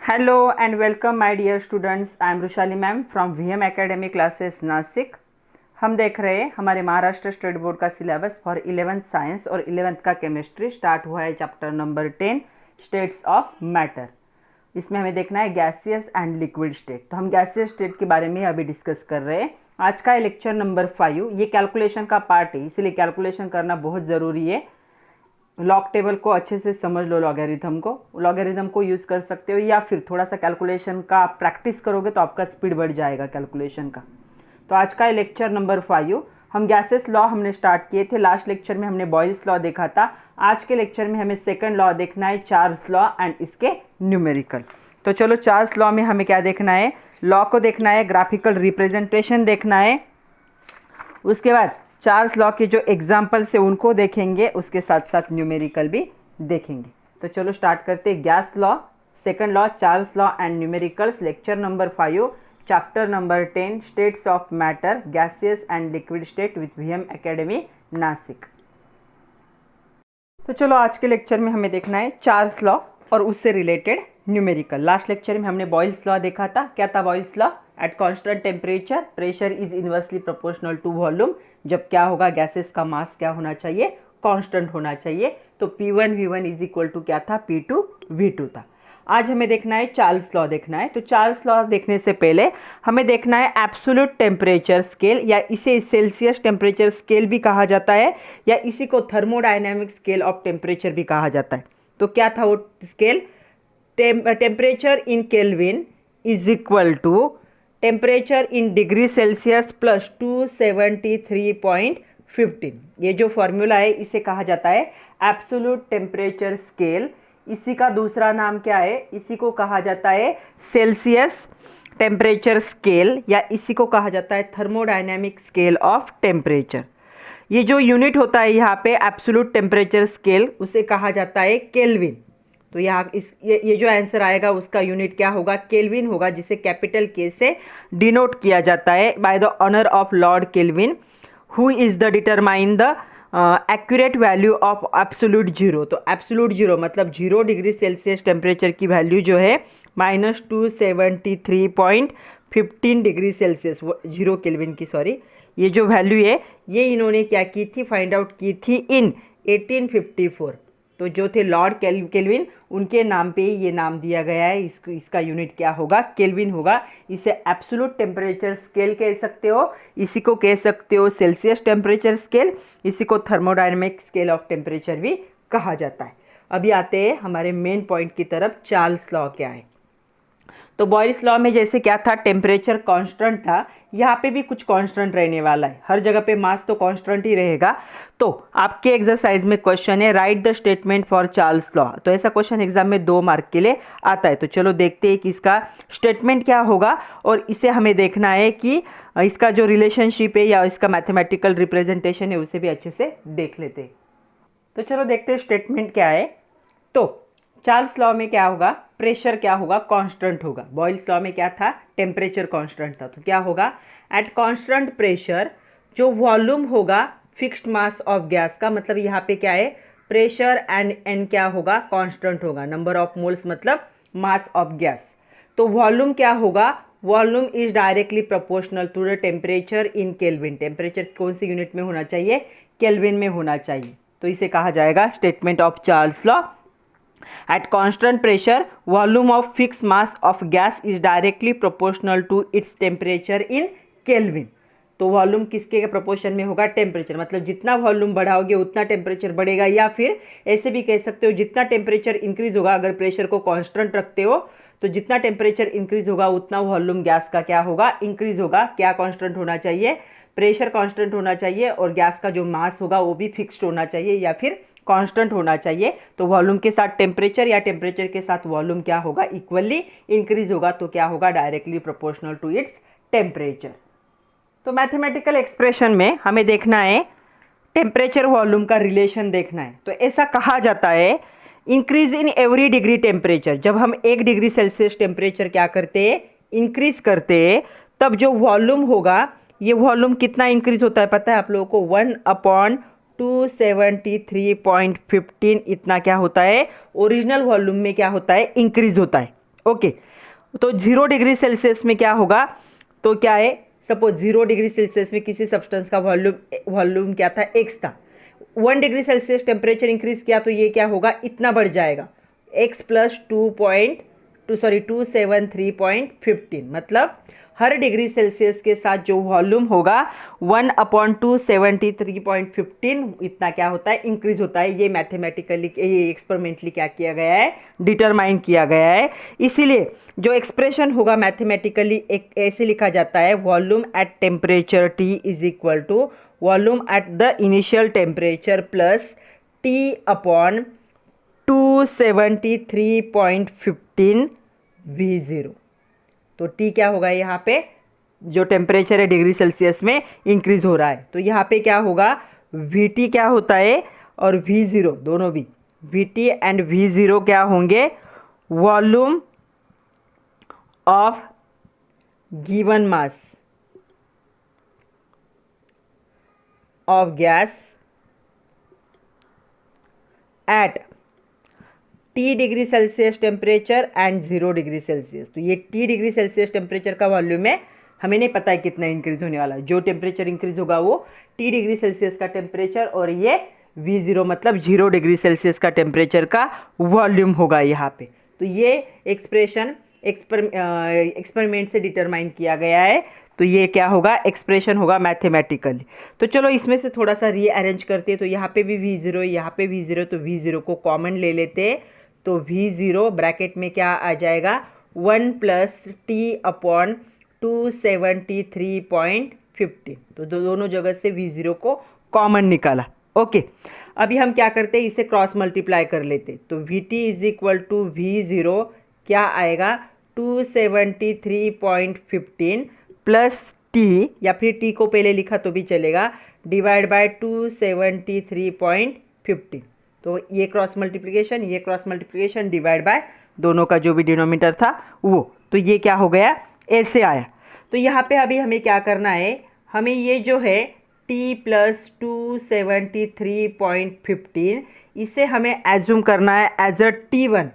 Hello and welcome my dear students. I am Rushali ma'am from VM academy classes Nashik. हम देख रहे हैं हमारे महाराष्ट्र स्टेट बोर्ड का सिलेबस फॉर 11th साइंस और 11th का केमिस्ट्री। स्टार्ट हुआ है chapter number 10 states of matter. इसमें हमें देखना है गैसियस एंड लिक्विड स्टेट। तो हम गैसियस स्टेट के बारे में अभी डिस्कस कर रहे हैं। आज का लेक्चर नंबर 5 ये कैलकुलेशन का पार्ट है, इसलिए कैलकुलेशन करना बहुत ज़रूरी है। लॉग टेबल को अच्छे से समझ लो, लॉगरिथम को यूज़ कर सकते हो या फिर थोड़ा सा कैलकुलेशन का प्रैक्टिस करोगे तो आपका स्पीड बढ़ जाएगा कैलकुलेशन का। तो आज का लेक्चर नंबर 5 हम गैसेस लॉ हमने स्टार्ट किए थे। लास्ट लेक्चर में हमने बॉयल्स लॉ देखा था। आज के लेक्चर में हमें सेकंड लॉ देखना है, चार्ल्स लॉ एंड इसके न्यूमेरिकल। तो चलो चार्ल्स लॉ में हमें क्या देखना है, लॉ को देखना है, ग्राफिकल रिप्रेजेंटेशन देखना है, उसके बाद चार्ल्स लॉ के जो एग्जाम्पल्स है उनको देखेंगे, उसके साथ साथ न्यूमेरिकल भी देखेंगे। तो चलो स्टार्ट करते हैं। Gas law, second law, Charles law and numericals, lecture number 5, chapter number 10 states of matter, gaseous and liquid state with VM academy Nashik. तो चलो आज के लेक्चर में हमें देखना है चार्ल्स लॉ और उससे रिलेटेड न्यूमेरिकल। लास्ट लेक्चर में हमने बॉयल्स लॉ देखा था। क्या था Boyle's law? At constant temperature pressure is inversely proportional to volume. जब क्या होगा, गैसेस का मास क्या होना चाहिए, कांस्टेंट होना चाहिए। तो P1 V1 is equal to क्या था, P2 V2 था। आज हमें देखना है चार्ल्स लॉ देखना है। तो चार्ल्स लॉ देखने से पहले हमें देखना है एब्सोल्यूट टेम्परेचर स्केल, या इसे सेल्सियस टेम्परेचर स्केल भी कहा जाता है, या इसी को थर्मोडायनेमिक स्केल ऑफ टेम्परेचर भी कहा जाता है। तो क्या था वो scale? Temperature in Kelvin is equal to temperature in degree Celsius plus 273.15। ये जो फॉर्मूला है इसे कहा जाता है एब्सोल्यूट टेम्परेचर स्केल। इसी का दूसरा नाम क्या है? इसी को कहा जाता है सेल्सियस टेम्परेचर स्केल, या इसी को कहा जाता है थर्मोडायनेमिक स्केल ऑफ टेम्परेचर। ये जो यूनिट होता है यहाँ पे एब्सोल्यूट टेम्परेचर स्केल, उसे कहा जाता है केल्विन। तो यहाँ ये जो आंसर आएगा उसका यूनिट क्या होगा, केल्विन होगा, जिसे कैपिटल के से डिनोट किया जाता है by the honour of Lord Kelvin, who is the determine the accurate value of absolute zero. तो एब्सोल्यूट जीरो मतलब 0 डिग्री सेल्सियस टेम्परेचर की वैल्यू जो है -273.15 डिग्री सेल्सियस, 0 केल्विन की, सॉरी, ये जो वैल्यू है ये इन्होंने क्या की थी, फाइंड आउट की थी इन 1854। तो जो थे लॉर्ड केल्विन, उनके नाम पे ये नाम दिया गया है। इसका यूनिट क्या होगा, केल्विन होगा। इसे एब्सोल्यूट टेम्परेचर स्केल कह सकते हो, इसी को कह सकते हो सेल्सियस टेम्परेचर स्केल, इसी को थर्मोडायनेमिक स्केल ऑफ टेम्परेचर भी कहा जाता है। अभी आते हैं हमारे मेन पॉइंट की तरफ, चार्ल्स लॉ क्या है। तो बॉयल्स लॉ में जैसे क्या था, टेम्परेचर कांस्टेंट था, यहाँ पे भी कुछ कांस्टेंट रहने वाला है। हर जगह पे मास तो कांस्टेंट ही रहेगा। तो आपके एक्सरसाइज में क्वेश्चन है, right the statement for Charles law. तो ऐसा क्वेश्चन एग्जाम में 2 मार्क के लिए आता है। तो चलो देखते हैं कि इसका स्टेटमेंट क्या होगा, और इसे हमें देखना है कि इसका जो रिलेशनशिप है या इसका मैथमेटिकल रिप्रेजेंटेशन है उसे भी अच्छे से देख लेते हैं। तो चलो देखते हैं स्टेटमेंट क्या है। तो चार्ल्स लॉ में क्या होगा, प्रेशर क्या होगा, कांस्टेंट होगा। बॉयल्स लॉ में क्या था, टेम्परेचर कांस्टेंट था। तो क्या होगा, एट कांस्टेंट प्रेशर जो वॉल्यूम होगा फिक्स्ड मास ऑफ गैस का, मतलब यहाँ पे क्या है, प्रेशर एंड एन क्या होगा, कांस्टेंट होगा। नंबर ऑफ मोल्स मतलब मास ऑफ गैस। तो वॉल्यूम क्या होगा, volume is directly proportional to the temperature in Kelvin. Temperature कौन सी यूनिट में होना चाहिए, केल्विन में होना चाहिए। तो इसे कहा जाएगा statement of Charles law. At constant pressure, volume of fixed mass of gas is directly proportional to its temperature in Kelvin. तो वॉल्यूम किसके प्रोपोर्शन में होगा, टेम्परेचर। मतलब जितना वॉल्यूम बढ़ाओगे उतना टेम्परेचर बढ़ेगा, या फिर ऐसे भी कह सकते हो जितना टेम्परेचर इंक्रीज होगा, अगर प्रेशर को कांस्टेंट रखते हो तो जितना टेम्परेचर इंक्रीज होगा उतना वॉल्यूम गैस का क्या होगा, इंक्रीज होगा। क्या कांस्टेंट होना चाहिए, प्रेशर कांस्टेंट होना चाहिए, और गैस का जो मास होगा वो भी फिक्स्ड होना चाहिए या फिर कांस्टेंट होना चाहिए। तो वॉल्यूम के साथ टेम्परेचर या टेम्परेचर के साथ वॉल्यूम क्या होगा, इक्वली इंक्रीज होगा। तो क्या होगा, directly proportional to its temperature. तो मैथमेटिकल एक्सप्रेशन में हमें देखना है टेम्परेचर वॉल्यूम का रिलेशन देखना है। तो ऐसा कहा जाता है, increase in every degree temperature. जब हम 1 डिग्री सेल्सियस टेम्परेचर क्या करते हैं, इंक्रीज करते हैं, तब जो वॉल्यूम होगा, ये वॉल्यूम कितना इंक्रीज होता है पता है आप लोगों को, 1/273.15 इतना क्या होता है, ओरिजिनल वॉल्यूम में क्या होता है, इंक्रीज होता है। ओके, तो 0 डिग्री सेल्सियस में क्या होगा, तो क्या है, सपोज 0 डिग्री सेल्सियस में किसी सब्सटेंस का वॉल्यूम क्या था, x था। 1 डिग्री सेल्सियस टेम्परेचर इंक्रीज किया तो ये क्या होगा, इतना बढ़ जाएगा, x प्लस 273.15, मतलब हर डिग्री सेल्सियस के साथ जो वॉल्यूम होगा 1/273.15 इतना क्या होता है, इंक्रीज होता है। ये मैथमेटिकली, ये एक्सपेरिमेंटली क्या किया गया है, डिटरमाइन किया गया है। इसीलिए जो एक्सप्रेशन होगा मैथमेटिकली एक ऐसे लिखा जाता है, volume at temperature T is equal to volume at the initial temperature plus T upon 273.15 V0। तो T क्या होगा, यहाँ पे जो टेम्परेचर है डिग्री सेल्सियस में इंक्रीज हो रहा है, तो यहाँ पे क्या होगा, VT क्या होता है और V0 दोनों भी, VT एंड V0 क्या होंगे, volume of given mass of gas eight T degree Celsius temperature and 0 degree Celsius. तो ये T डिग्री सेल्सियस टेम्परेचर का वॉल्यूम है, हमें नहीं पता है कितना इंक्रीज होने वाला है। जो टेम्परेचर इंक्रीज होगा वो T डिग्री सेल्सियस का टेम्परेचर, और ये V0 मतलब 0 डिग्री सेल्सियस का टेम्परेचर का वॉल्यूम होगा यहाँ पे। तो ये एक्सप्रेशन एक्सपेरिमेंट से डिटरमाइन किया गया है। तो ये क्या होगा, एक्सप्रेशन होगा मैथमेटिकली। तो चलो इसमें से थोड़ा सा रीअरेंज करते हैं। तो यहाँ पे भी V0, यहाँ पे V0, तो V0 को कॉमन ले लेते हैं। तो V0 ब्रैकेट में क्या आ जाएगा, 1 प्लस T अपॉन 273.15। तो दोनों जगह से V0 को कॉमन निकाला। ओके, अभी हम क्या करते हैं, इसे क्रॉस मल्टीप्लाई कर लेते। तो VT is equal to V0 क्या आएगा, 273.15 प्लस T, या फिर T को पहले लिखा तो भी चलेगा, डिवाइड बाय 273.15। तो ये क्रॉस मल्टीप्लिकेशन, ये क्रॉस मल्टीप्लिकेशन, डिवाइड बाय दोनों का जो भी डिनोमिनेटर था वो, तो ये क्या हो गया, ऐसे आया। तो यहाँ पे अभी हमें क्या करना है, हमें ये जो है T प्लस 273.15 इसे हमें एज्यूम करना है एज अ T1,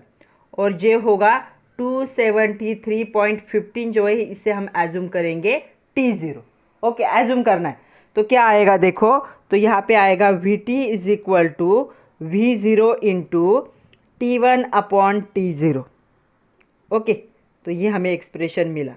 और जो होगा 273.15 जो है इसे हम एज्यूम करेंगे T0। ओके, एज्यूम करना है। तो क्या आएगा देखो, तो यहाँ पे आएगा VT is equal to V0 into T1 upon T0। Okay, तो ये हमें एक्सप्रेशन मिला।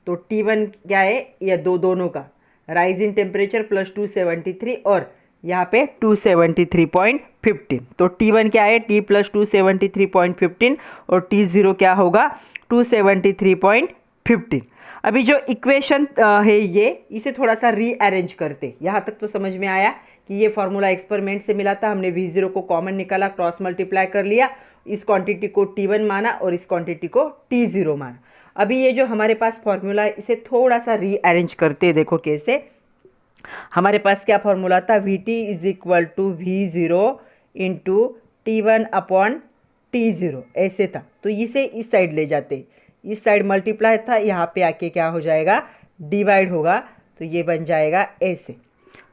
तो T1 क्या है, या दोनों का राइज इन टेम्परेचर प्लस 273 और यहाँ पे 273.15। तो T1 क्या है, T प्लस 273.15 और T0 क्या होगा, 273.15। अभी जो इक्वेशन है ये, इसे थोड़ा सा रीअरेंज करते। यहाँ तक तो समझ में आया कि ये फॉर्मूला एक्सपेरिमेंट से मिला था, हमने V0 को कॉमन निकाला, क्रॉस मल्टीप्लाई कर लिया, इस क्वांटिटी को T1 माना और इस क्वांटिटी को T0 माना। अभी ये जो हमारे पास फॉर्मूला है इसे थोड़ा सा रीअरेंज करते, देखो कैसे। हमारे पास क्या फॉर्मूला था, VT is equal to V0 into T1 upon T0 ऐसे था। तो इसे इस साइड ले जाते, इस साइड मल्टीप्लाई था, यहाँ पे आके क्या हो जाएगा, डिवाइड होगा। तो ये बन जाएगा ऐसे,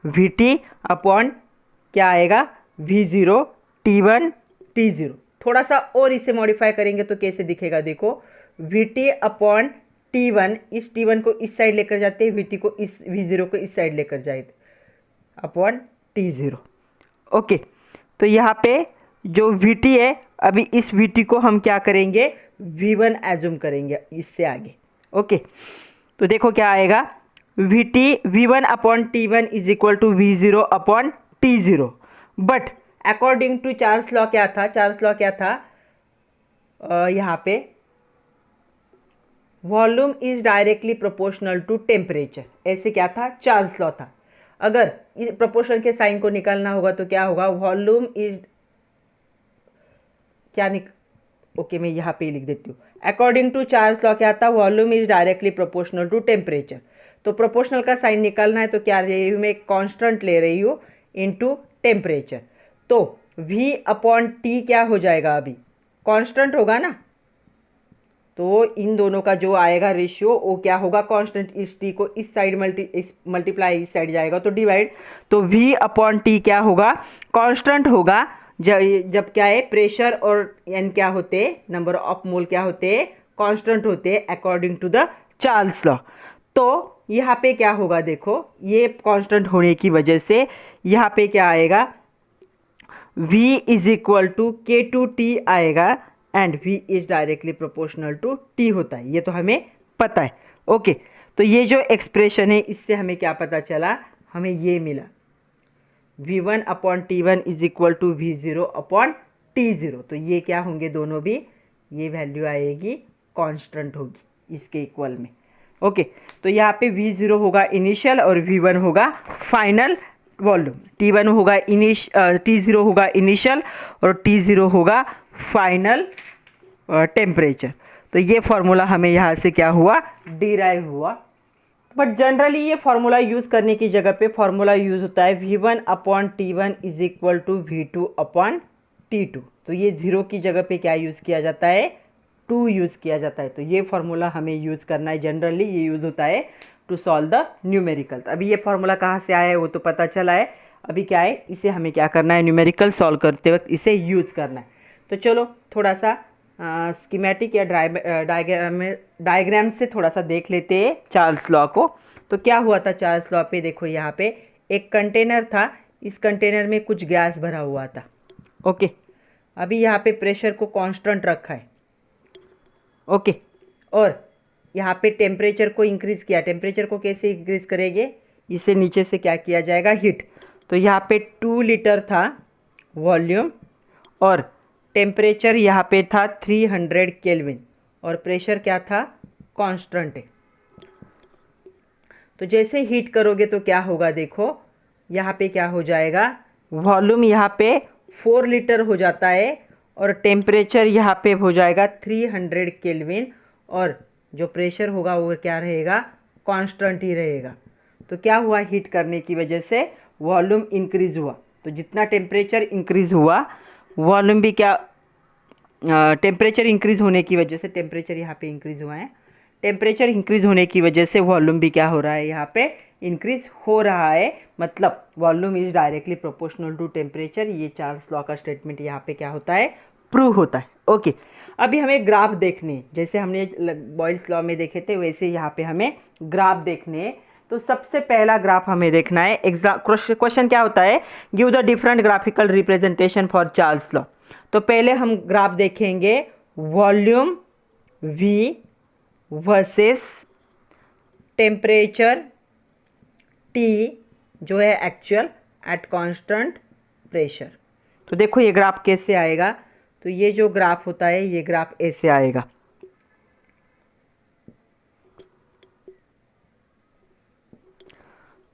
VT अपॉन क्या आएगा, V0 T1 T0। थोड़ा सा और इसे मॉडिफाई करेंगे तो कैसे दिखेगा, देखो, VT अपॉन T1, इस T1 को इस साइड लेकर जाते हैं, VT को इस V0 को इस साइड लेकर जाए अपॉन T0। ओके, तो यहाँ पे जो VT है, अभी इस VT को हम क्या करेंगे, V1 एज्यूम करेंगे इससे आगे। ओके, तो देखो क्या आएगा, VT V1 upon T1 is equal to V0 upon T0। But according to Charles law क्या था, चार्ल्स लॉ क्या था, यहाँ पे volume is directly proportional to temperature, ऐसे क्या था, चार्ल्स लॉ था। अगर इस प्रोपोर्शन के साइन को निकालना होगा तो क्या होगा, वॉल्यूम इज क्या ओके, मैं यहाँ पे लिख देती हूँ। अकॉर्डिंग टू चार्ल्स लॉ क्या था, volume is directly proportional to temperature. तो प्रोपोर्शनल का साइन निकालना है तो क्या ले रही हूँ मैं, कांस्टेंट ले रही हूँ इनटू टेम्परेचर। तो V अपॉन T क्या हो जाएगा, अभी कांस्टेंट होगा ना, तो इन दोनों का जो आएगा रेशियो वो क्या होगा, कांस्टेंट। इस T को इस साइड मल्टीप्लाई इस साइड जाएगा तो डिवाइड। तो V अपॉन T क्या होगा, कांस्टेंट होगा। जब क्या है, प्रेशर और N क्या होते हैं, नंबर ऑफ मोल क्या होते हैं, कांस्टेंट होते हैं according to the Charles law. तो यहाँ पे क्या होगा, देखो ये कांस्टेंट होने की वजह से यहाँ पे क्या आएगा, v is equal to k two t आएगा and v is directly proportional to t होता है, ये तो हमें पता है। ओके, तो ये जो एक्सप्रेशन है इससे हमें क्या पता चला, हमें ये मिला v1 upon t1 is equal to v0 upon t0। तो ये क्या होंगे दोनों भी, ये वैल्यू आएगी कांस्टेंट होगी इसके इक्वल में। ओके, तो यहाँ पे v0 होगा इनिशियल और v1 होगा फाइनल वॉल्यूम, t1 होगा t0 होगा इनिशियल और t0 होगा फाइनल टेम्परेचर। तो ये फार्मूला हमें यहाँ से क्या हुआ, डिराइव हुआ। बट जनरली ये फार्मूला यूज़ करने की जगह पे फार्मूला यूज़ होता है v1 upon t1 is equal to v2 upon t2। तो ये 0 की जगह पे क्या यूज़ किया जाता है, 2 यूज़ किया जाता है। तो ये फार्मूला हमें यूज़ करना है, जनरली ये यूज़ होता है टू सॉल्व द न्यूमेरिकल। अभी ये फार्मूला कहाँ से आया है वो तो पता चला है, अभी क्या है इसे हमें क्या करना है, न्यूमेरिकल सॉल्व करते वक्त इसे यूज़ करना है। तो चलो थोड़ा सा स्कीमेटिक या डायग्राम से थोड़ा सा देख लेते हैं चार्ल्स लॉ को। तो क्या हुआ था चार्ल्स लॉ पे, देखो यहाँ पे एक कंटेनर था, इस कंटेनर में कुछ गैस भरा हुआ था। ओके, अभी यहाँ पे प्रेशर को कांस्टेंट रखा है। ओके, और यहाँ पे टेम्परेचर को इंक्रीज़ किया। टेम्परेचर को कैसे इंक्रीज़ करेंगे, इसे नीचे से क्या किया जाएगा, हीट। तो यहाँ पे 2 लीटर था वॉल्यूम और टेम्परेचर यहाँ पे था 300 केल्विन और प्रेशर क्या था, कांस्टेंट है। तो जैसे हीट करोगे तो क्या होगा, देखो यहाँ पे क्या हो जाएगा, वॉल्यूम यहाँ पे 4 लीटर हो जाता है और टेम्परेचर यहाँ पे हो जाएगा 300 केल्विन और जो प्रेशर होगा वो क्या रहेगा, कांस्टेंट ही रहेगा। तो क्या हुआ, हीट करने की वजह से वॉल्यूम इंक्रीज़ हुआ। तो जितना टेम्परेचर इंक्रीज़ हुआ वॉल्यूम भी क्या, टेम्परेचर इंक्रीज़ होने की वजह से, टेम्परेचर यहाँ पे इंक्रीज़ हुआ है, टेम्परेचर इंक्रीज़ होने की वजह से वॉल्यूम भी क्या हो रहा है, यहाँ पे इंक्रीज़ हो रहा है। मतलब volume is directly proportional to temperature. ये चार्ल्स लॉ का स्टेटमेंट यहाँ पे क्या होता है, प्रूव होता है। ओके, अभी हमें ग्राफ देखने, जैसे हमने बॉयल्स लॉ में देखे थे वैसे यहाँ पे हमें ग्राफ देखने। तो सबसे पहला ग्राफ हमें देखना है। क्वेश्चन क्या होता है, give the different graphical representation for Charles law. तो पहले हम ग्राफ देखेंगे volume V versus temperature T जो है एक्चुअल एट कांस्टेंट प्रेशर। तो देखो ये ग्राफ कैसे आएगा, तो ये जो ग्राफ होता है ये ग्राफ ऐसे आएगा।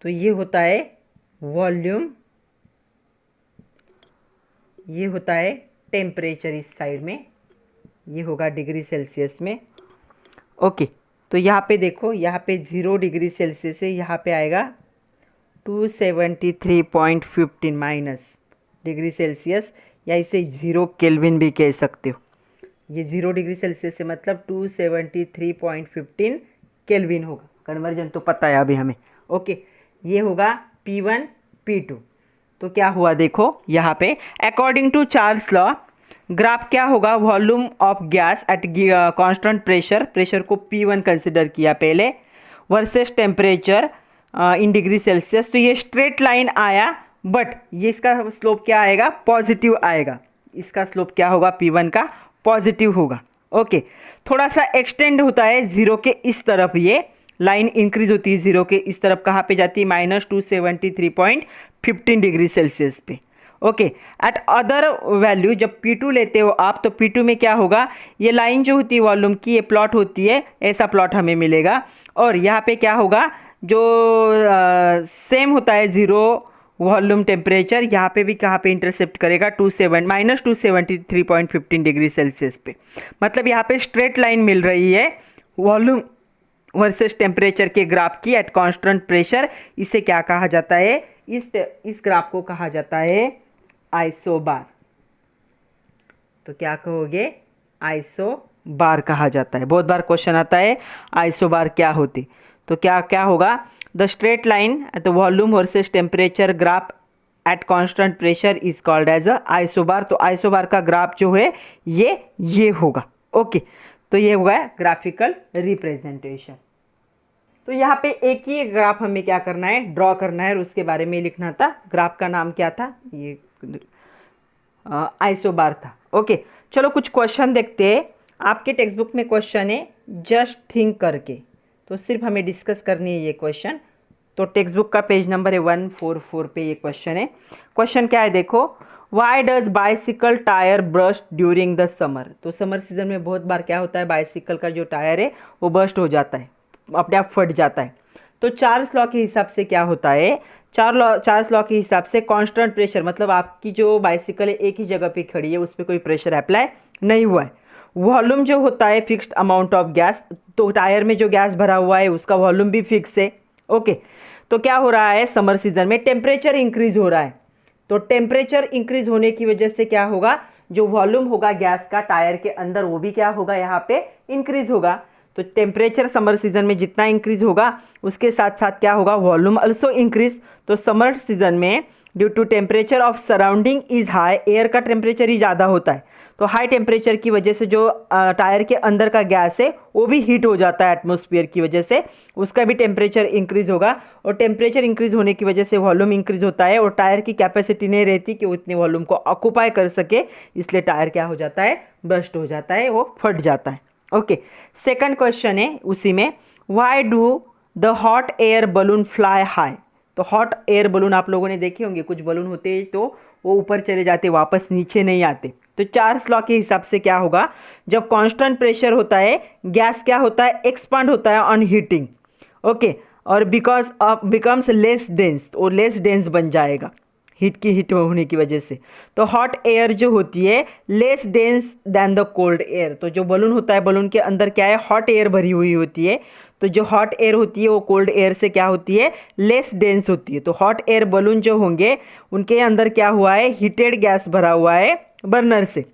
तो ये होता है वॉल्यूम, ये होता है टेम्परेचर इस साइड में, ये होगा डिग्री सेल्सियस में। ओके, तो यहाँ पे देखो, यहाँ पे 0 डिग्री सेल्सियस है, यहाँ पे आएगा 273.15 माइनस डिग्री सेल्सियस, या इसे 0 केल्विन भी कह सकते हो। ये 0 डिग्री सेल्सियस से मतलब 273.15 केल्विन होगा। कन्वर्जन तो पता है अभी हमें। ओके, ये होगा P1 P2। तो क्या हुआ देखो यहाँ पे, according to Charles law graph क्या होगा, volume of gas at constant pressure, pressure को P1 कंसिडर किया पहले, versus temperature in degree Celsius. तो ये स्ट्रेट लाइन आया, बट ये इसका स्लोप क्या आएगा, पॉजिटिव आएगा। इसका स्लोप क्या होगा, P1 का पॉजिटिव होगा। ओके, थोड़ा सा एक्सटेंड होता है 0 के इस तरफ, ये लाइन इंक्रीज होती है 0 के इस तरफ, कहाँ पे जाती है, -273.15 डिग्री सेल्सियस पे। ओके, एट अदर वैल्यू जब P2 लेते हो आप, तो P2 में क्या होगा, ये लाइन जो होती है वॉल्यूम की, ये प्लॉट होती है, ऐसा प्लॉट हमें मिलेगा। और यहाँ पे क्या होगा, जो सेम होता है 0 वॉल्यूम टेम्परेचर, यहाँ पे भी कहाँ पे इंटरसेप्ट करेगा, -273.15 डिग्री सेल्सियस पे। मतलब यहाँ पे स्ट्रेट लाइन मिल रही है वॉल्यूम वर्सेस टेम्परेचर के ग्राफ की एट कांस्टेंट प्रेशर। इसे क्या कहा जाता है, इस ग्राफ को कहा जाता है आइसोबार। तो क्या कहोगे, आइसोबार कहा जाता है। बहुत बार क्वेश्चन आता है आइसोबार क्या होती, तो क्या क्या होगा, the straight line at volume versus temperature graph at constant pressure is called as a isobar. तो आइसोबार का ग्राफ जो है ये होगा। ओके, तो ये हुआ है ग्राफिकल रिप्रेजेंटेशन। तो यहाँ पे एक ही ग्राफ हमें क्या करना है, ड्रॉ करना है और उसके बारे में लिखना था। ग्राफ का नाम क्या था, ये आइसोबार था। ओके, चलो कुछ क्वेश्चन देखते हैं। आपके टेक्स्ट बुक में क्वेश्चन है जस्ट थिंक करके, तो सिर्फ हमें डिस्कस करनी है ये क्वेश्चन। तो टेक्स्ट बुक का पेज नंबर है 144 पे ये क्वेश्चन है। क्वेश्चन क्या है देखो, why does bicycle tyre burst during the summer. तो समर सीजन में बहुत बार क्या होता है, बाइसिकल का जो टायर है वो बर्स्ट हो जाता है, अपने आप फट जाता है। तो चार्ल्स लॉ के हिसाब से क्या होता है, चार्ल्स लॉ के हिसाब से कांस्टेंट प्रेशर, मतलब आपकी जो बाइसिकल है एक ही जगह पे खड़ी है, उस पर कोई प्रेशर अप्लाई नहीं हुआ है। वॉल्यूम जो होता है फिक्स्ड अमाउंट ऑफ गैस, तो टायर में जो गैस भरा हुआ है उसका वॉल्यूम भी फिक्स है। ओके, तो क्या हो रहा है, समर सीजन में टेम्परेचर इंक्रीज हो रहा है। तो टेम्परेचर इंक्रीज होने की वजह से क्या होगा, जो वॉल्यूम होगा गैस का टायर के अंदर वो भी क्या होगा, यहाँ पे इंक्रीज होगा। तो टेम्परेचर समर सीजन में जितना इंक्रीज होगा उसके साथ साथ क्या होगा, वॉल्यूम ऑल्सो इंक्रीज। तो समर सीजन में due to temperature of surrounding is high, air का टेम्परेचर ही ज़्यादा होता है, तो हाई टेम्परेचर की वजह से जो टायर के अंदर का गैस है वो भी हीट हो जाता है एटमॉस्फेयर की वजह से, उसका भी टेम्परेचर इंक्रीज होगा। और टेम्परेचर इंक्रीज होने की वजह से वॉल्यूम इंक्रीज होता है, और टायर की कैपेसिटी नहीं रहती कि वो इतने वॉल्यूम को ऑक्यूपाई कर सके, इसलिए टायर क्या हो जाता है, बर्स्ट हो जाता है, वो फट जाता है। ओके, सेकंड क्वेश्चन है उसी में, why do the hot air balloon fly high. तो हॉट एयर बलून आप लोगों ने देखे होंगे, कुछ बलून होते हैं तो वो ऊपर चले जाते, वापस नीचे नहीं आते। तो चार्ल्स लॉ के हिसाब से क्या होगा, जब कांस्टेंट प्रेशर होता है गैस क्या होता है, एक्सपांड होता है ऑन हीटिंग। ओके, और because of becomes less dense, और लेस डेंस बन जाएगा हीट होने की वजह से। तो हॉट एयर जो होती है less dense than the cold air, तो जो बलून होता है बलून के अंदर क्या है, हॉट एयर भरी हुई होती है। तो जो हॉट एयर होती है वो कोल्ड एयर से क्या होती है, लेस डेंस होती है। तो हॉट एयर बलून जो होंगे उनके अंदर क्या हुआ है, हीटेड गैस भरा हुआ है बर्नर से।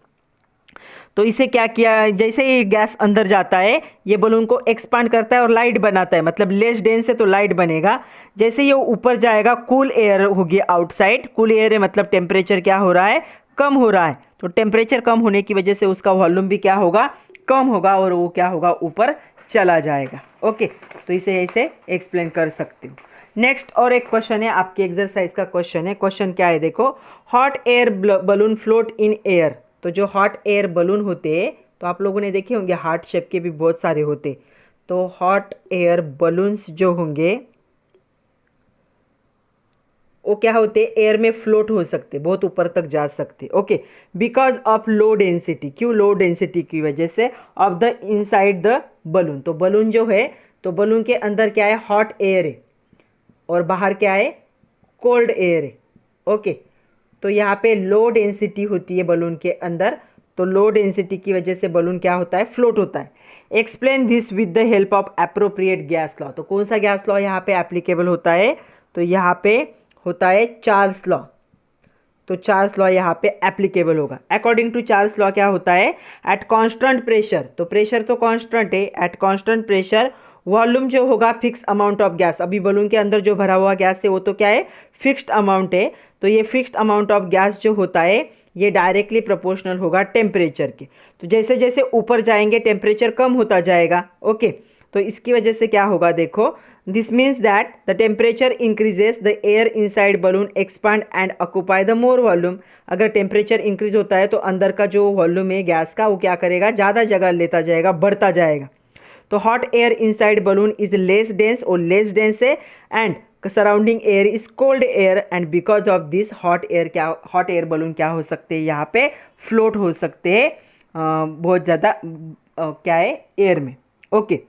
तो इसे क्या किया, जैसे ही गैस अंदर जाता है ये बलून को एक्सपांड करता है और लाइट बनाता है, मतलब लेस डेंस है तो लाइट बनेगा। जैसे ये ऊपर जाएगा कूल एयर होगी आउटसाइड, कूल एयर है मतलब टेम्परेचर क्या हो रहा है, कम हो रहा है। तो टेम्परेचर कम होने की वजह से उसका वॉल्यूम भी क्या होगा, कम होगा, और वो क्या होगा, ऊपर चला जाएगा। ओके, तो इसे ऐसे एक्सप्लेन कर सकते हो। नेक्स्ट और एक क्वेश्चन है आपके एक्सरसाइज का क्वेश्चन है। क्वेश्चन क्या है देखो, hot air balloon float in air. तो जो हॉट एयर बलून होते हैं तो आप लोगों ने देखे होंगे हार्ट शेप के भी बहुत सारे होते। तो हॉट एयर बलून्स जो होंगे वो क्या होते, एयर में फ्लोट हो सकते, बहुत ऊपर तक जा सकते। Okay, because of low density, क्यों, लो डेंसिटी की वजह से of the inside the balloon. तो बलून जो है, तो बलून के अंदर क्या है, हॉट एयर है, और बाहर क्या है, कोल्ड एयर है। ओके, तो यहाँ पे लो डेंसिटी होती है बलून के अंदर, तो लो डेंसिटी की वजह से बलून क्या होता है, फ्लोट होता है। Explain this with the help of appropriate gas law. तो कौन सा गैस लॉ यहाँ पे एप्लीकेबल होता है, तो यहाँ पे होता है चार्ल्स लॉ। तो चार्ल्स लॉ यहाँ पे एप्लीकेबल होगा। अकॉर्डिंग टू चार्ल्स लॉ क्या होता है, एट कांस्टेंट प्रेशर, तो प्रेशर तो कांस्टेंट है, एट कांस्टेंट प्रेशर वॉल्यूम जो होगा फिक्स अमाउंट ऑफ गैस, अभी बलून के अंदर जो भरा हुआ गैस है वो तो क्या है, फिक्स्ड अमाउंट है। तो ये फिक्स्ड अमाउंट ऑफ गैस जो होता है ये डायरेक्टली प्रोपोर्शनल होगा टेम्परेचर के। तो जैसे जैसे ऊपर जाएंगे टेम्परेचर कम होता जाएगा। ओके, तो इसकी वजह से क्या होगा देखो, this means that the temperature increases the air inside balloon expand and occupy the more volume. अगर टेम्परेचर इंक्रीज होता है तो अंदर का जो वॉल्यूम है गैस का वो क्या करेगा, ज़्यादा जगह लेता जाएगा, बढ़ता जाएगा। तो hot air inside balloon is less dense, और लेस डेंस है, and surrounding air is cold air, and because of this hot air balloon क्या हो सकते हैं, यहाँ पे फ्लोट हो सकते हैं बहुत ज़्यादा क्या है, एयर में। ओके,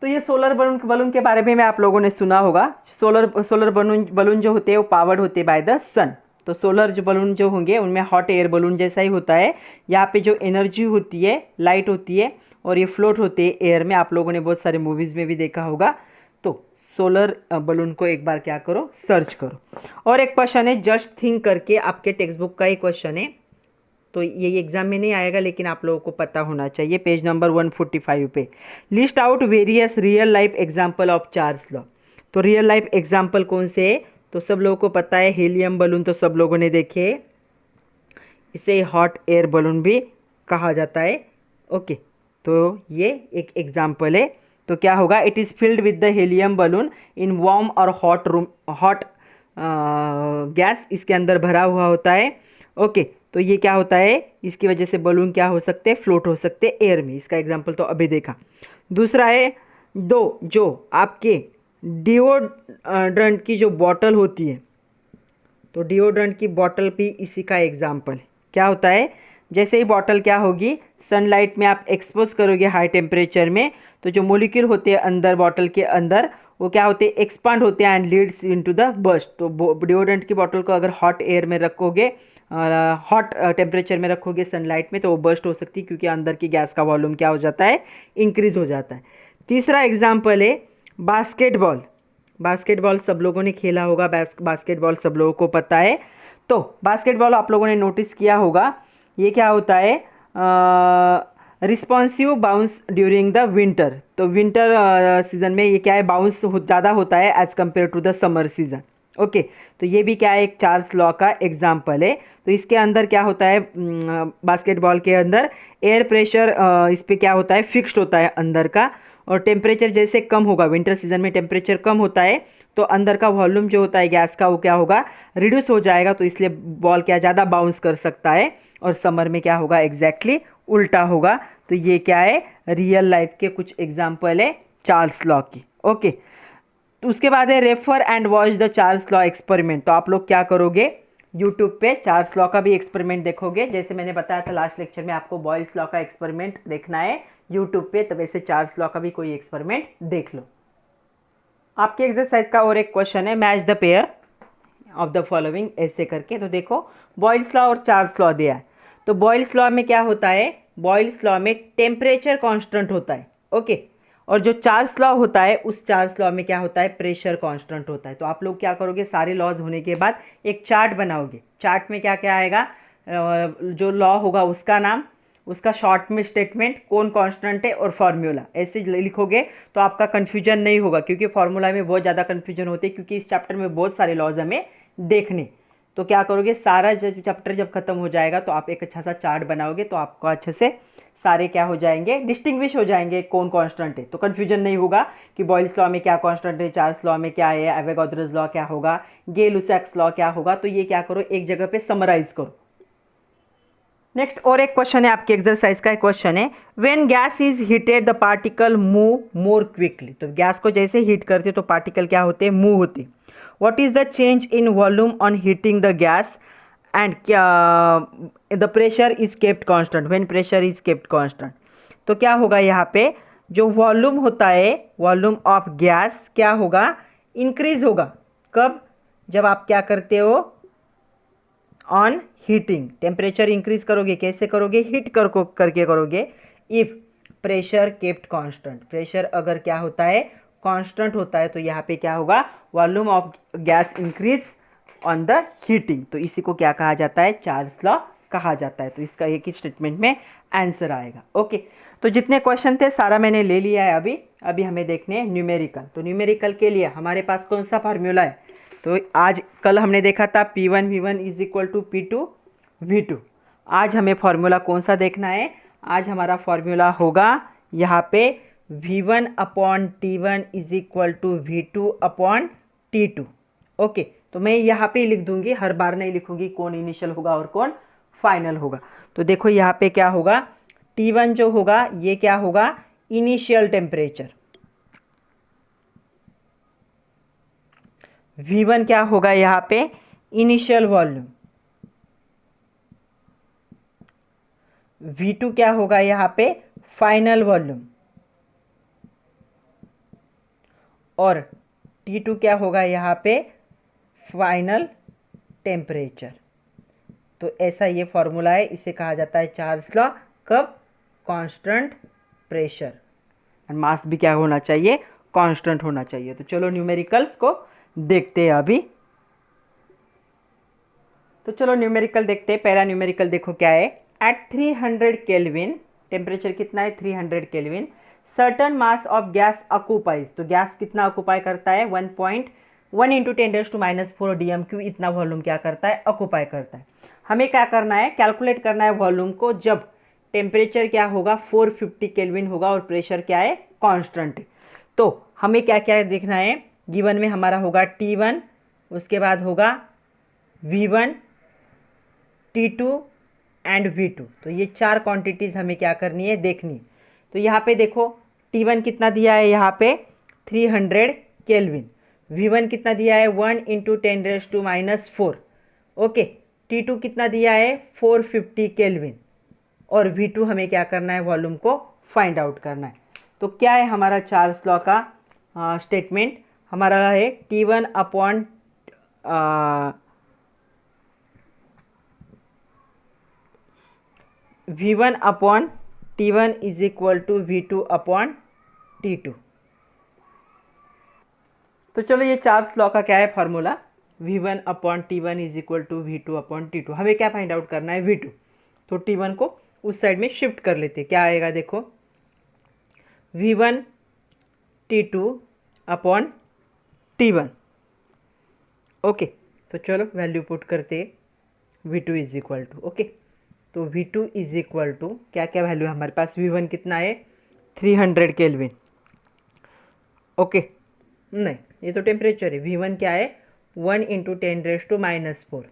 तो ये सोलर बलून के बारे में आप लोगों ने सुना होगा। सोलर बलून जो होते हैं वो पावर्ड होते हैं बाय द सन। तो सोलर जो बलून जो होंगे उनमें हॉट एयर बलून जैसा ही होता है, यहाँ पे जो एनर्जी होती है लाइट होती है, और ये फ्लोट होते हैं एयर में। आप लोगों ने बहुत सारे मूवीज़ में भी देखा होगा। तो सोलर बलून को एक बार क्या करो, सर्च करो। और एक क्वेश्चन है जस्ट थिंक करके, आपके टेक्स्ट बुक का ही क्वेश्चन है, तो ये एग्जाम में नहीं आएगा लेकिन आप लोगों को पता होना चाहिए। पेज नंबर 145 पे, list out various real life example of Charles law. तो रियल लाइफ एग्जाम्पल कौन से है, तो सब लोगों को पता है, हीलियम बलून तो सब लोगों ने देखे, इसे हॉट एयर बलून भी कहा जाता है। ओके, तो ये एक एग्जाम्पल है। तो क्या होगा, it is filled with the helium balloon in warm और हॉट रूम, हॉट गैस इसके अंदर भरा हुआ होता है। ओके, तो ये क्या होता है, इसकी वजह से बलून क्या हो सकते हैं, फ्लोट हो सकते हैं एयर में। इसका एग्जाम्पल तो अभी देखा। दूसरा है दो, जो आपके डिओड्रेंट की जो बॉटल होती है, तो डिओड्रेंट की बॉटल भी इसी का एग्जाम्पल है। क्या होता है, जैसे ही बॉटल क्या होगी, सनलाइट में आप एक्सपोज करोगे हाई टेम्परेचर में, तो जो मोलिक्यूल होते हैं अंदर बॉटल के अंदर, वो क्या होते हैं, एक्सपांड होते हैं and Leeds into the burst. तो डिओड्रेंट की बॉटल को अगर हॉट एयर में रखोगे, हॉट टेम्परेचर में रखोगे सनलाइट में, तो वो बर्स्ट हो सकती है, क्योंकि अंदर की गैस का वॉल्यूम क्या हो जाता है, इंक्रीज हो जाता है। तीसरा एग्जाम्पल है बास्केटबॉल। बास्केटबॉल सब लोगों ने खेला होगा, बास्केटबॉल सब लोगों को पता है। तो बास्केटबॉल आप लोगों ने नोटिस किया होगा, ये क्या होता है, responsive bounce during the winter. तो विंटर सीजन में ये क्या है, बाउंस ज़्यादा होता है as compare to the summer season. Okay, तो ये भी क्या है, एक चार्ल्स लॉ का एग्जाम्पल है। तो इसके अंदर क्या होता है, बास्केटबॉल के अंदर एयर प्रेशर इस पर क्या होता है, फिक्स्ड होता है अंदर का, और टेम्परेचर जैसे कम होगा, विंटर सीजन में टेम्परेचर कम होता है, तो अंदर का वॉल्यूम जो होता है गैस का, वो क्या होगा, रिड्यूस हो जाएगा। तो इसलिए बॉल क्या ज़्यादा बाउंस कर सकता है, और समर में क्या होगा, एग्जैक्टली उल्टा होगा। तो ये क्या है, रियल लाइफ के कुछ एग्जाम्पल है चार्ल्स लॉ की। ओके, तो उसके बाद है refer and watch the Charles law experiment. तो आप लोग क्या करोगे, यूट्यूब पे चार्ल्स लॉ का भी एक्सपेरिमेंट देखोगे। जैसे मैंने बताया था लास्ट लेक्चर में, आपको बॉयल्स लॉ का एक्सपेरिमेंट देखना है यूट्यूब पे, तो वैसे चार्ल्स लॉ का भी कोई एक्सपेरिमेंट देख लो। आपके एक्सरसाइज का और एक क्वेश्चन है, match the pair of the following, ऐसे करके। तो देखो, बॉयल्स लॉ और चार्ल्स लॉ दिया है। तो बॉयल्स लॉ में क्या होता है, बॉयल्स लॉ में टेम्परेचर कांस्टेंट होता है। ओके, और जो चार्ल्स लॉ होता है, उस चार्ल्स लॉ में क्या होता है, प्रेशर कांस्टेंट होता है। तो आप लोग क्या करोगे, सारे लॉज होने के बाद एक चार्ट बनाओगे। चार्ट में क्या क्या आएगा, जो लॉ होगा उसका नाम, उसका शॉर्ट में स्टेटमेंट, कौन कांस्टेंट है, और फार्मूला। ऐसे लिखोगे तो आपका कन्फ्यूजन नहीं होगा, क्योंकि फार्मूला में बहुत ज़्यादा कन्फ्यूजन होती है, क्योंकि इस चैप्टर में बहुत सारे लॉज हमें देखने। तो क्या करोगे, सारा जब चैप्टर जब खत्म हो जाएगा, तो आप एक अच्छा सा चार्ट बनाओगे, तो आपको अच्छे से सारे क्या हो जाएंगे, डिस्टिंग्विश हो जाएंगे कौन कांस्टेंट है। तो कन्फ्यूजन नहीं होगा कि बॉयल्स लॉ में क्या कांस्टेंट है, चार्ल्स लॉ में क्या है, एवोगाड्रोस लॉ क्या होगा, गे-लुसैक्स लॉ क्या होगा। तो ये क्या करो, एक जगह पे समराइज करो। नेक्स्ट और एक क्वेश्चन है आपके एक्सरसाइज का, एक क्वेश्चन है, when gas is heated the particle move more quickly. तो गैस को जैसे हीट करते तो पार्टिकल क्या होते हैं, मूव होते। What is the change in volume on heating the gas and क्या the pressure is kept constant when pressure is kept constant. तो क्या होगा, यहाँ पे जो वॉल्यूम होता है, वॉल्यूम ऑफ गैस क्या होगा, इंक्रीज होगा। कब, जब आप क्या करते हो, ऑन हीटिंग, टेम्परेचर इंक्रीज करोगे। कैसे करोगे, हीट करके करोगे। If pressure kept constant, pressure अगर क्या होता है, कांस्टेंट होता है, तो यहाँ पे क्या होगा, volume of gas increase on the heating. तो इसी को क्या कहा जाता है, चार्ल्स लॉ कहा जाता है। तो इसका एक ही स्टेटमेंट में आंसर आएगा। ओके, तो जितने क्वेश्चन थे सारा मैंने ले लिया है। अभी हमें देखने हैं न्यूमेरिकल। तो न्यूमेरिकल के लिए हमारे पास कौन सा फार्मूला है, तो कल हमने देखा था P1 V1 is equal to P2 V2। आज हमें फॉर्मूला कौन सा देखना है, आज हमारा फॉर्मूला होगा यहाँ पे V1 upon T1 is equal to V2 upon T2। Okay, तो मैं यहाँ पे लिख दूंगी, हर बार नहीं लिखूंगी कौन इनिशियल होगा और कौन फाइनल होगा। तो देखो यहाँ पे क्या होगा, T1 जो होगा ये क्या होगा, इनिशियल टेम्परेचर। V1 क्या होगा यहाँ पे, इनिशियल वॉल्यूम। V2 क्या होगा यहाँ पे, फाइनल वॉल्यूम। और T2 क्या होगा यहाँ पे, फाइनल टेम्परेचर। तो ऐसा ये फॉर्मूला है, इसे कहा जाता है चार्ल्स लॉ। कब, कांस्टेंट प्रेशर, और मास भी क्या होना चाहिए, कांस्टेंट होना चाहिए। तो चलो न्यूमेरिकल्स को देखते हैं अभी। तो चलो न्यूमेरिकल देखते हैं। पहला न्यूमेरिकल देखो क्या है, एट 300 केल्विन, टेम्परेचर कितना है, 300 kelvin, certain mass of gas occupies. तो गैस कितना ऑक्यूपाई करता है, 1.1 इंटू 10⁻⁴ dm3 इतना वॉल्यूम क्या करता है, ऑक्यूपाई करता है। हमें क्या करना है, कैलकुलेट करना है वॉल्यूम को जब टेम्परेचर क्या होगा 450 केल्विन होगा और प्रेशर क्या है कांस्टेंट। तो हमें क्या क्या देखना है, गिवन में हमारा होगा T1, उसके बाद होगा V1, T2 एंड V2। तो ये 4 क्वांटिटीज़ हमें क्या करनी है देखनी। तो यहाँ पे देखो T1 कितना दिया है यहाँ पे 300 केल्विन, V1 कितना दिया है 1 × 10⁻⁻⁴, ओके। T2 कितना दिया है 450 केल्विन और V2 हमें क्या करना है वॉल्यूम को फाइंड आउट करना है। तो क्या है हमारा चार्ल्स लॉ का स्टेटमेंट, हमारा है T1 upon V1 upon T1 is equal to V2 upon T2। तो चलो ये चार्ल्स लॉ का क्या है formula, V1 upon T1 is equal to V2 upon T2। हमें क्या फाइंड आउट करना है V2, तो T1 को उस साइड में शिफ्ट कर लेते, क्या आएगा देखो V1 T2 upon T1, okay. तो चलो वैल्यू पुट करते V2 is equal to, okay. तो V2 इज इक्वल टू क्या क्या वैल्यू है हमारे पास, V1 कितना है 300 केल्विन, ओके। नहीं ये तो टेम्परेचर है, V1 क्या है 1 × 10⁻⁻⁴,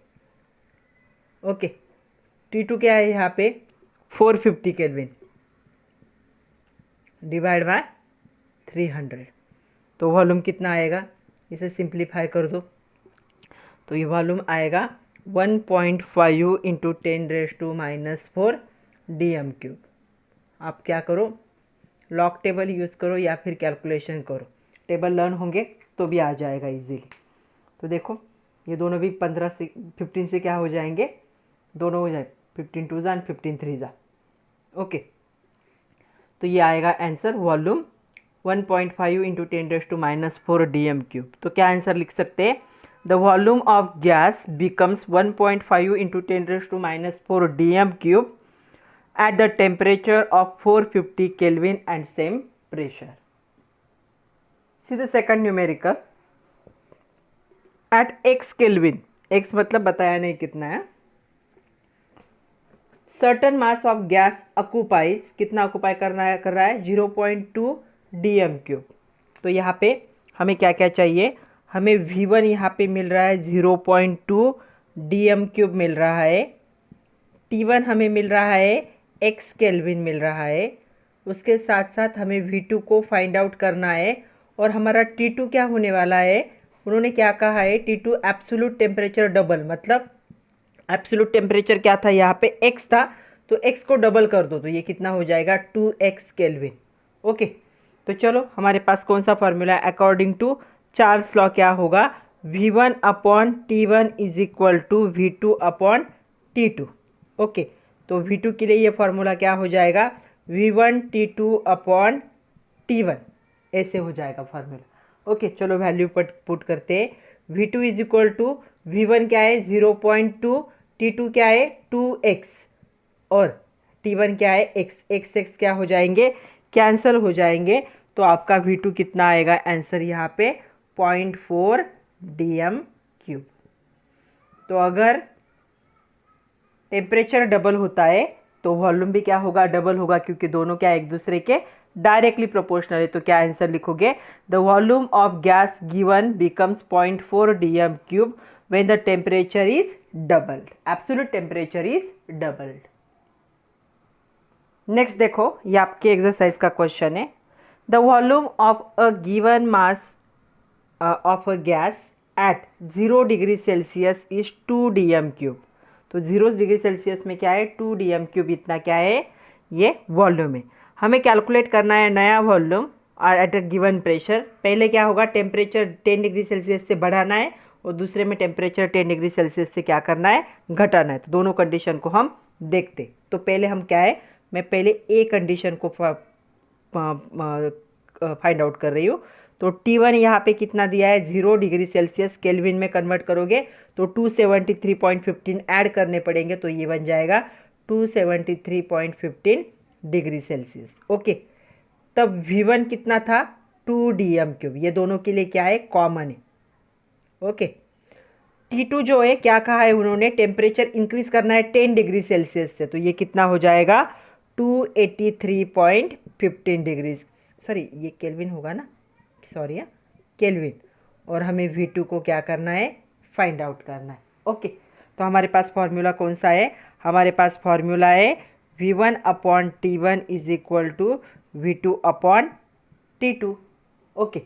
ओके। T2 क्या है यहाँ पे 450 केल्विन डिवाइड बाय 300। तो वॉल्यूम कितना आएगा, इसे सिंप्लीफाई कर दो तो ये वॉल्यूम आएगा 1.5 × 10⁻⁻⁴ dm³। आप क्या करो लॉग टेबल यूज़ करो या फिर कैलकुलेशन करो, टेबल लर्न होंगे तो भी आ जाएगा इजीली। तो देखो ये दोनों भी 15 से 15 से क्या हो जाएंगे, दोनों हो जाए 15 2 एंड 15 3 जा, ओके। तो ये आएगा आंसर वॉल्यूम 1.5 × 10⁻⁻⁴ dm³। तो क्या आंसर लिख सकते हैं, the volume of gas becomes 1.5 × 10⁻⁴ dm³ at the temperature of 450 Kelvin and same pressure. See the second numerical at x Kelvin, x मतलब बताया नहीं कितना है, certain mass of gas occupies, कितना ऑक्यूपाई कर रहा है 0.2 dm³। तो यहाँ पे हमें क्या क्या चाहिए, हमें V1 यहाँ पे मिल रहा है 0.2 dm³ मिल रहा है, T1 हमें मिल रहा है x केल्विन मिल रहा है, उसके साथ साथ हमें V2 को फाइंड आउट करना है। और हमारा T2 क्या होने वाला है, उन्होंने क्या कहा है T2 एब्सोल्यूट टेम्परेचर डबल, मतलब एब्सोल्यूट टेम्परेचर क्या था यहाँ पे x था, तो x को डबल कर दो तो ये कितना हो जाएगा 2x केल्विन, ओके। तो चलो हमारे पास कौन सा फॉर्मूला है, अकॉर्डिंग टू चार्ल्स लॉ क्या होगा V1 upon T1 is equal to V2 upon T2, okay. तो V2 के लिए ये फार्मूला क्या हो जाएगा V1 T2 अपॉन T1, ऐसे हो जाएगा फार्मूला, ओके। चलो वैल्यू पुट करते हैं, V2 is equal to V1 क्या है 0.2, T2 क्या है 2x और T1 क्या है x क्या हो जाएंगे, कैंसिल हो जाएंगे। तो आपका V2 कितना आएगा आंसर यहाँ पे 0.4 dm³। तो अगर टेम्परेचर डबल होता है तो वॉल्यूम भी क्या होगा डबल होगा, क्योंकि दोनों क्या एक दूसरे के डायरेक्टली प्रोपोर्शनल है। तो क्या आंसर लिखोगे, the volume of gas given becomes 0.4 dm³ when the temperature is doubled, absolute temperature is doubled. Next देखो ये आपके एक्सरसाइज का क्वेश्चन है, the volume of a given mass of a gas at 0 degree Celsius is 2 dm³। तो 0 degree Celsius में क्या है 2 dm³, इतना क्या है ये वॉल्यूम है। हमें कैलकुलेट करना है नया volume at a given pressure. पहले क्या होगा टेम्परेचर 10 डिग्री सेल्सियस से बढ़ाना है और दूसरे में टेम्परेचर 10 डिग्री सेल्सियस से क्या करना है घटाना है। तो दोनों कंडीशन को हम देखते। तो पहले हम क्या है, मैं पहले ए कंडीशन को फाइंड आउट कर रही हूँ। तो T1 यहाँ पे कितना दिया है 0 डिग्री सेल्सियस, केल्विन में कन्वर्ट करोगे तो 273.15 ऐड करने पड़ेंगे, तो ये बन जाएगा 273.15 डिग्री सेल्सियस, ओके। तब V1 कितना था 2 dm³, ये दोनों के लिए क्या है कॉमन है, ओके। T2 जो है क्या कहा है उन्होंने, टेम्परेचर इंक्रीज करना है 10 डिग्री सेल्सियस से, तो ये कितना हो जाएगा 283.15 डिग्री, सॉरी ये केल्विन होगा ना, सॉरी केल्विन, और हमें V2 को क्या करना है, फाइंड आउट करना है। ओके, तो हमारे पास फॉर्मूला कौन सा है, हमारे पास फॉर्मूला है V1/T1 is equal to V2/T2। Okay,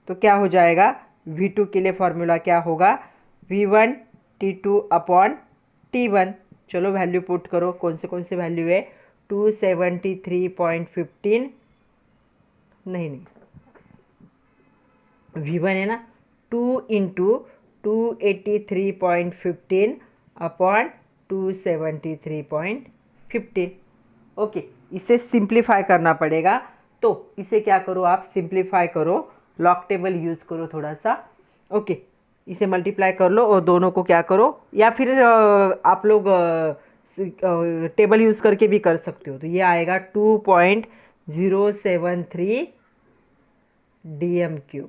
तो क्या हो जाएगा, V2 के लिए फॉर्मूला क्या होगा, V1T2/T1। चलो वैल्यू पुट करो, कौन से वैल्यू है, 273.15, नहीं V1 है ना, 2 इंटू 283.15 अपॉन 273.15। ओके, इसे सिंप्लीफाई करना पड़ेगा, तो इसे क्या करो, आप सिंप्लीफाई करो, लॉग टेबल यूज़ करो थोड़ा सा। ओके, इसे मल्टीप्लाई कर लो और दोनों को क्या करो, या फिर आप लोग टेबल यूज़ करके भी कर सकते हो। तो ये आएगा 2.073 DM³।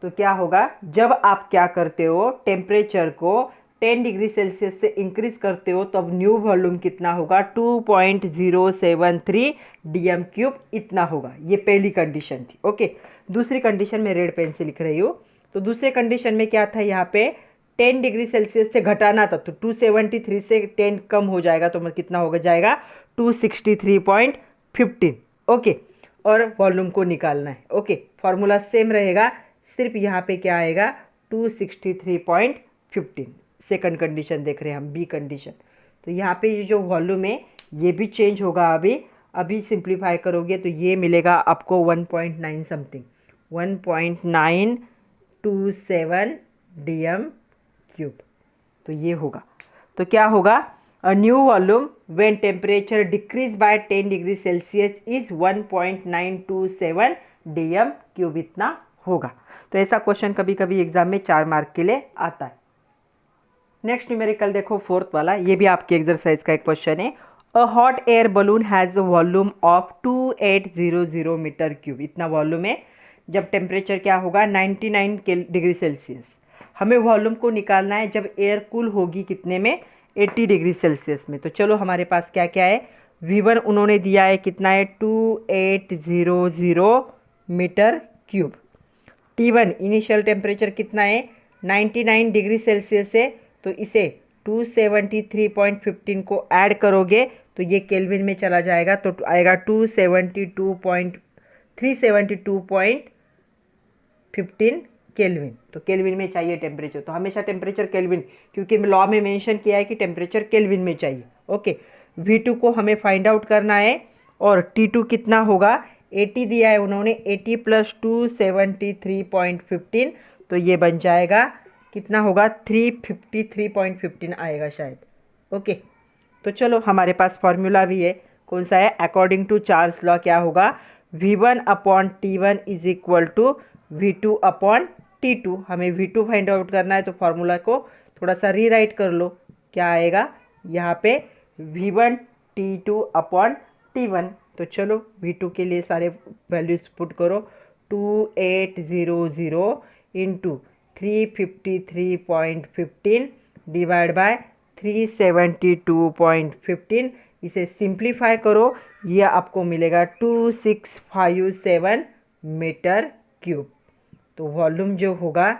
तो क्या होगा, जब आप क्या करते हो, टेम्परेचर को 10 डिग्री सेल्सियस से इंक्रीज करते हो, तब न्यू वॉल्यूम कितना होगा, 2.073 DM³ इतना होगा। ये पहली कंडीशन थी। ओके, दूसरी कंडीशन में रेड पेन से लिख रही हूँ। तो दूसरे कंडीशन में क्या था, यहाँ पे 10 डिग्री सेल्सियस से घटाना था, तो 273 से 10 कम हो जाएगा, तो कितना होगा जाएगा, 263.15। ओके, और वॉल्यूम को निकालना है। ओके, फॉर्मूला सेम रहेगा, सिर्फ यहाँ पे क्या आएगा, 263.15। सेकंड कंडीशन देख रहे हैं हम, बी कंडीशन। तो यहाँ पे ये जो वॉल्यूम है ये भी चेंज होगा। अभी सिंप्लीफाई करोगे तो ये मिलेगा आपको 1.9 समथिंग, 1.927 DM³। तो ये होगा, तो क्या होगा, a new volume when temperature decrease by 10 degree Celsius is 1.927 DM³ इतना होगा। तो ऐसा क्वेश्चन कभी कभी एग्जाम में 4 मार्क के लिए आता है। नेक्स्ट न्यूमेरिकल देखो, फोर्थ वाला, ये भी आपके एक्सरसाइज का एक क्वेश्चन है। A hot air balloon has a volume of 2800 मीटर³। इतना वॉल्यूम है, जब टेम्परेचर क्या होगा, 99 डिग्री सेल्सियस। हमें वॉल्यूम को निकालना है जब एयर कूल होगी कितने में, 80 डिग्री सेल्सियस में। तो चलो हमारे पास क्या क्या है, V1 उन्होंने दिया है कितना है, 2800 मीटर³। T1 इनिशियल टेम्परेचर कितना है, 99 डिग्री सेल्सियस है, तो इसे 273.15 को ऐड करोगे तो ये केल्विन में चला जाएगा, तो आएगा 372.15 केल्विन। तो केल्विन में चाहिए टेम्परेचर, तो हमेशा टेम्परेचर केल्विन, क्योंकि लॉ में मेंशन किया है कि टेम्परेचर केल्विन में चाहिए। ओके, V2 को हमें फाइंड आउट करना है, और T2 कितना होगा, 80 दिया है उन्होंने, 80 + 273.15, तो ये बन जाएगा कितना होगा, 353.15 आएगा शायद। ओके, तो चलो हमारे पास फॉर्मूला भी है, कौन सा है, अकॉर्डिंग टू चार्ल्स लॉ क्या होगा, V1/T1 is equal to V2/T2। हमें V2 फाइंड आउट करना है, तो फॉर्मूला को थोड़ा सा रीराइट कर लो, क्या आएगा यहाँ पे, V1T2/T1। तो चलो V2 के लिए सारे वैल्यूज पुट करो, 2800 इंटू 353.15 डिवाइड बाय 372.15। इसे सिंप्लीफाई करो, ये आपको मिलेगा 2657 मीटर³। तो वॉल्यूम जो होगा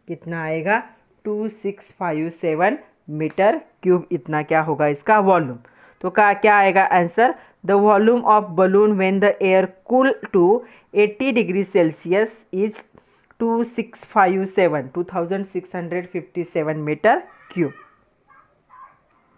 कितना आएगा, 2657 मीटर³ इतना क्या होगा इसका वॉल्यूम। तो क्या आएगा answer, the volume of balloon when the air cool to 80 degree Celsius is 2657 metre.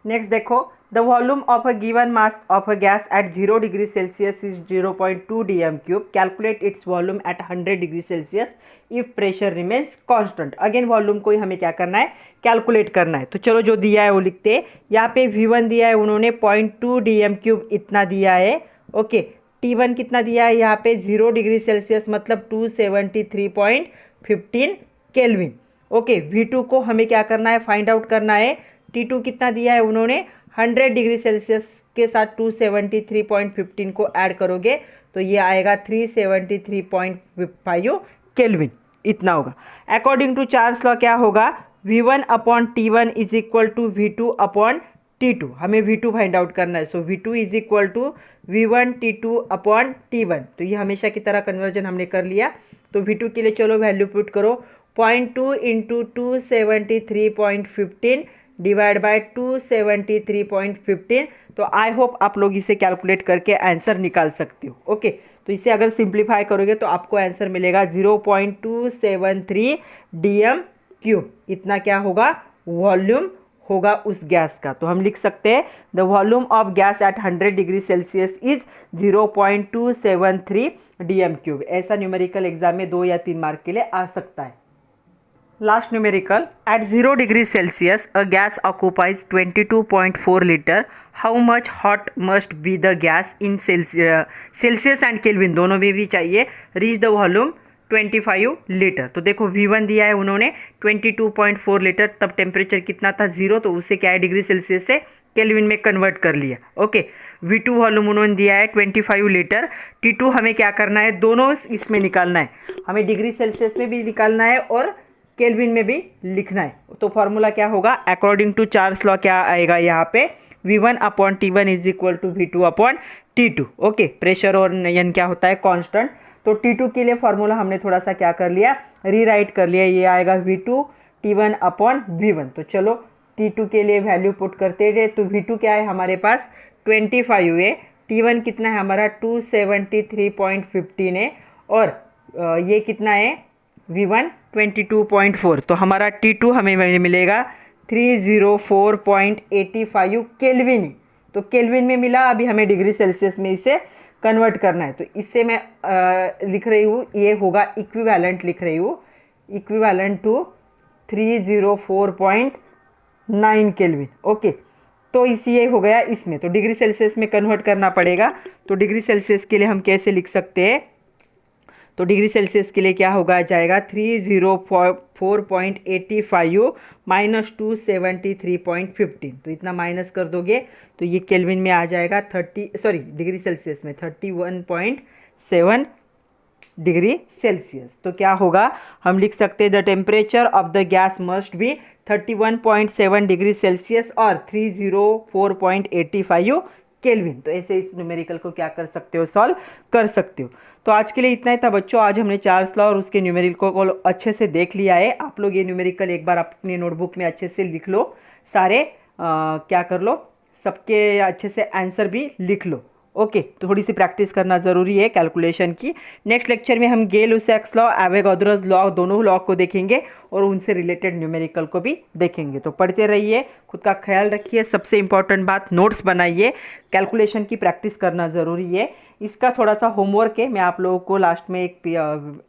Next देखो, the volume of a given mass of a gas at 0 degree Celsius is 0.2 DM³। Calculate its volume at 100 degree Celsius if pressure remains constant. Again volume को हमें क्या करना है, calculate करना है। तो चलो जो दिया है वो लिखते हैं। यहाँ पे V1 दिया है उन्होंने 0.2 DM³ इतना दिया है। ओके, T1 कितना दिया है यहाँ पे, 0 डिग्री सेल्सियस मतलब 273.15 केल्विन। ओके, V2 को हमें क्या करना है, फाइंड आउट करना है। T2 कितना दिया है उन्होंने, 100 डिग्री सेल्सियस के साथ 273.15 को ऐड करोगे तो ये आएगा 373.5 केल्विन इतना होगा। अकॉर्डिंग टू चार्ल्स लॉ क्या होगा, V1/T1 is equal to V2/T2। T2, हमें V2 फाइंड आउट करना है। So V2 is equal to V1 T2 upon T1। तो ये हमेशा की तरह कन्वर्जन हमने कर लिया। तो V2 के लिए चलो वैल्यू पुट करो, 0.2 इंटू 273.15 डिवाइड बाय 273.15। तो आई होप आप लोग इसे कैलकुलेट करके आंसर निकाल सकते हो। ओके, तो इसे अगर सिंप्लीफाई करोगे तो आपको आंसर मिलेगा 0.273 DM क्यूब। इतना क्या होगा, वॉल्यूम होगा उस गैस का। तो हम लिख सकते हैं the volume of gas eight 100 degree Celsius is 0.273 DM cube. ऐसा न्यूमेरिकल एग्जाम में 2 या 3 मार्क के लिए आ सकता है। Last numerical, at 0 degree Celsius a gas occupies 22.4 litre, how much hot must be the gas in Celsius and kelvin दोनों में भी चाहिए, रीच द वॉल्यूम 25 लीटर। तो देखो V1 दिया है उन्होंने 22.4 लीटर, तब टेम्परेचर कितना था 0, तो उसे क्या है डिग्री सेल्सियस से केल्विन में कन्वर्ट कर लिया। ओके, V2 वॉल्यूम उन्होंने दिया है 25 लीटर। T2 हमें क्या करना है, दोनों इसमें निकालना है, हमें डिग्री सेल्सियस में भी निकालना है और केल्विन में भी लिखना है। तो फॉर्मूला क्या होगा, अकॉर्डिंग टू चार्ल्स लॉ क्या आएगा यहाँ पे, V1 upon T1 is equal to V2 upon T2। Okay, pressure और एन क्या होता है, कांस्टेंट। तो T2 के लिए फॉर्मूला हमने थोड़ा सा क्या कर लिया, रीराइट कर लिया, ये आएगा V2 T1 अपॉन V1। तो चलो T2 के लिए वैल्यू पुट करते हैं। तो V2 क्या है हमारे पास 25 है, T1 कितना है हमारा 273.15 है, और ये कितना है V1 22.4। तो हमारा T2 हमें मिलेगा 304.85 केल्विन। तो केल्विन में मिला, अभी हमें डिग्री सेल्सियस में इसे कन्वर्ट करना है। तो इससे मैं लिख रही हूँ, ये होगा इक्विवेलेंट, लिख रही हूँ इक्विवेलेंट टू 304.9 केल्विन। ओके, तो इसी ये हो गया इसमें। तो डिग्री सेल्सियस में कन्वर्ट करना पड़ेगा। तो डिग्री सेल्सियस के लिए हम कैसे लिख सकते हैं, तो डिग्री सेल्सियस के लिए क्या होगा, जाएगा 304.85 माइनस 273.15। तो इतना माइनस कर दोगे तो ये केल्विन में आ जाएगा डिग्री सेल्सियस में 31.7 डिग्री सेल्सियस। तो क्या होगा, हम लिख सकते हैं the temperature of the gas must be 31.7 degree Celsius और 304.85 केल्विन। तो ऐसे इस न्यूमेरिकल को क्या कर सकते हो, सॉल्व कर सकते हो। तो आज के लिए इतना ही था बच्चों। आज हमने चार्ल्स लॉ और उसके न्यूमेरिकल को अच्छे से देख लिया है। आप लोग ये न्यूमेरिकल एक बार अपनी नोटबुक में अच्छे से लिख लो, सारे क्या कर लो, सबके अच्छे से आंसर भी लिख लो। ओके, तो थोड़ी सी प्रैक्टिस करना ज़रूरी है कैलकुलेशन की। नेक्स्ट लेक्चर में हम गेल-लुसाक्स लॉ, एवोगाड्रोस लॉ, दोनों लॉ को देखेंगे और उनसे रिलेटेड न्यूमेरिकल को भी देखेंगे। तो पढ़ते रहिए, खुद का ख्याल रखिए। सबसे इंपॉर्टेंट बात, नोट्स बनाइए, कैलकुलेशन की प्रैक्टिस करना ज़रूरी है। इसका थोड़ा सा होमवर्क है, मैं आप लोगों को लास्ट में एक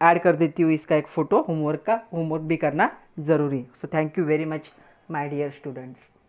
ऐड कर देती हूँ, इसका एक फ़ोटो होमवर्क का। होमवर्क भी करना ज़रूरी है। So thank you very much my dear students.